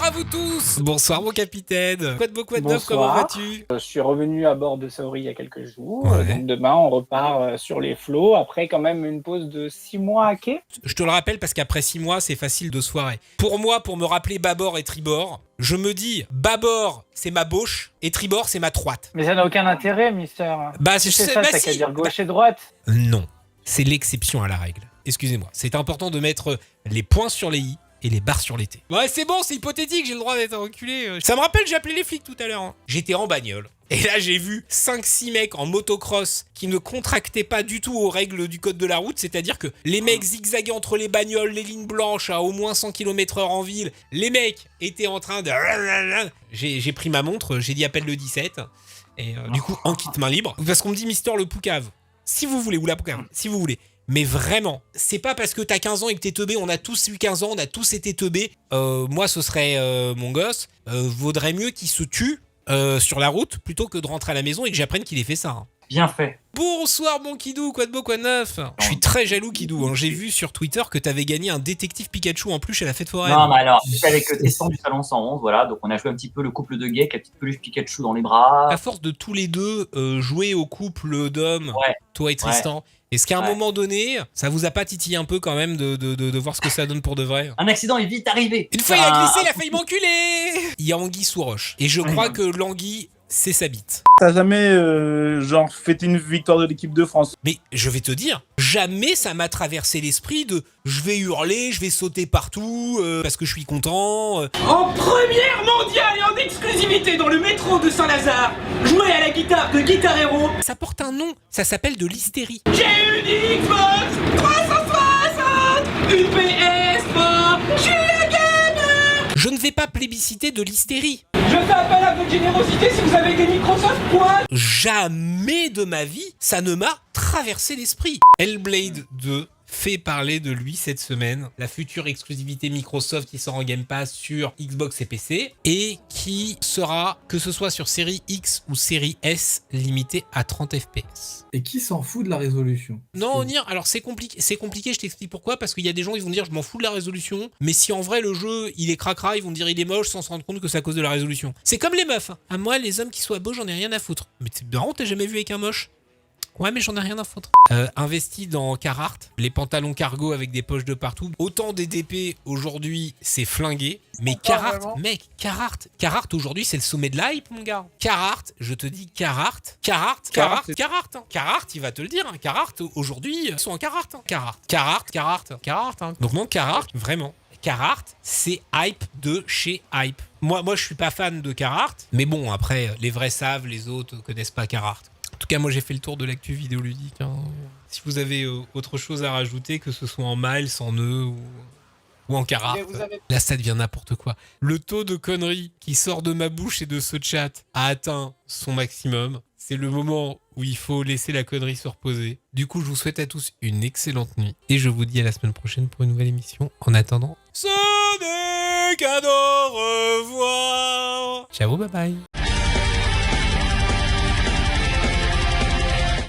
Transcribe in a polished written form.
à vous tous. Bonsoir mon capitaine. Quoi de beau, quoi de neuf, comment vas-tu? Je suis revenu à bord de Saori il y a quelques jours. Ouais. Donc demain, on repart sur les flots. Après quand même une pause de 6 mois à quai. Je te le rappelle parce qu'après 6 mois, c'est facile de se foirer. Pour moi, pour me rappeler bâbord et tribord, je me dis bâbord, c'est ma gauche et tribord, c'est ma droite. Mais ça n'a aucun intérêt, mister. Bah, Si je c'est sais, ça, bah t'as si. qu'à dire gauche et droite. Non, c'est l'exception à la règle. Excusez-moi, c'est important de mettre les points sur les i et les barres sur les t. Ouais, c'est bon, c'est hypothétique, j'ai le droit d'être reculé. Ça me rappelle, j'ai appelé les flics tout à l'heure. Hein. J'étais en bagnole. Et là, j'ai vu 5-6 mecs en motocross qui ne contractaient pas du tout aux règles du code de la route. C'est-à-dire que les mecs zigzaguaient entre les bagnoles, les lignes blanches à au moins 100 km/h en ville. Les mecs étaient en train de... J'ai pris ma montre, j'ai dit appelle le 17. Et du coup, en kit main libre. Parce qu'on me dit Mister le Poucave. Si vous voulez, ou la Poucave, si vous voulez. Mais vraiment, c'est pas parce que t'as 15 ans et que t'es teubé, on a tous eu 15 ans, on a tous été teubés. Moi, ce serait mon gosse. Vaudrait mieux qu'il se tue sur la route plutôt que de rentrer à la maison et que j'apprenne qu'il ait fait ça. Hein. Bien fait. Bonsoir mon Kidou, quoi de beau, quoi de neuf? Je suis très jaloux Kidou, hein. J'ai vu sur Twitter que t'avais gagné un détective Pikachu en plus à la fête foraine. Non, mais alors, j'étais avec Tessan du Salon 111, voilà, donc on a joué un petit peu le couple de gays, avec la petite peluche Pikachu dans les bras. À force de tous les deux jouer au couple d'hommes, Ouais. toi et Tristan, est-ce qu'à un Ouais. moment donné, ça vous a pas titillé un peu quand même de voir ce que ça donne pour de vrai? Un accident est vite arrivé. Une fois il a glissé, il a failli m'enculer. Il y a Anguille sous roche. Et je crois que l'anguille, c'est sa bite. T'as jamais, genre, fêté une victoire de l'équipe de France? Mais je vais te dire, jamais ça m'a traversé l'esprit de je vais hurler, je vais sauter partout, parce que je suis content. En première mondiale et en exclusivité dans le métro de Saint-Lazare, jouer à la guitare de Guitar Hero. Ça porte un nom, ça s'appelle de l'hystérie. J'ai une Xbox 360, une PS4, je suis un gamer. Je ne vais pas plébisciter de l'hystérie. Je fais appel à votre générosité si vous avez des Microsoft Points. Jamais de ma vie, ça ne m'a traversé l'esprit. Hellblade 2 fait parler de lui cette semaine. La future exclusivité Microsoft qui sort en Game Pass sur Xbox et PC et qui sera, que ce soit sur série X ou série S, limitée à 30 FPS. Et qui s'en fout de la résolution? Non, Onir, alors c'est compliqué, je t'explique pourquoi, parce qu'il y a des gens, ils vont dire je m'en fous de la résolution, mais si en vrai le jeu, il est cracra, ils vont dire il est moche sans se rendre compte que c'est à cause de la résolution. C'est comme les meufs, hein. À moi, les hommes qui soient beaux, j'en ai rien à foutre. Mais c'est marrant, t'as jamais vu avec un moche? Ouais, mais j'en ai rien à foutre. Investi dans Carhartt, les pantalons cargo avec des poches de partout. Autant des DP aujourd'hui, c'est flingué. Mais Carhartt, mec, Carhartt aujourd'hui, c'est le sommet de l'hype, mon gars. Carhartt, je te dis Carhartt, hein. Carhartt, il va te le dire. Hein. Carhartt, aujourd'hui, ils sont en Carhartt. Hein. Carhartt. Hein. Donc non, Carhartt, vraiment. Carhartt, c'est hype de chez hype. Moi, je suis pas fan de Carhartt. Mais bon, après, les vrais savent, les autres connaissent pas Carhartt. En tout cas, moi, j'ai fait le tour de l'actu vidéoludique. Hein. Si vous avez autre chose à rajouter, que ce soit en miles, en nœuds ou en Carhartt, là, ça devient n'importe quoi. Le taux de conneries qui sort de ma bouche et de ce chat a atteint son maximum. C'est le moment où il faut laisser la connerie se reposer. Du coup, je vous souhaite à tous une excellente nuit. Et je vous dis à la semaine prochaine pour une nouvelle émission. En attendant, ce n'est qu'à au revoir. Ciao, bye bye.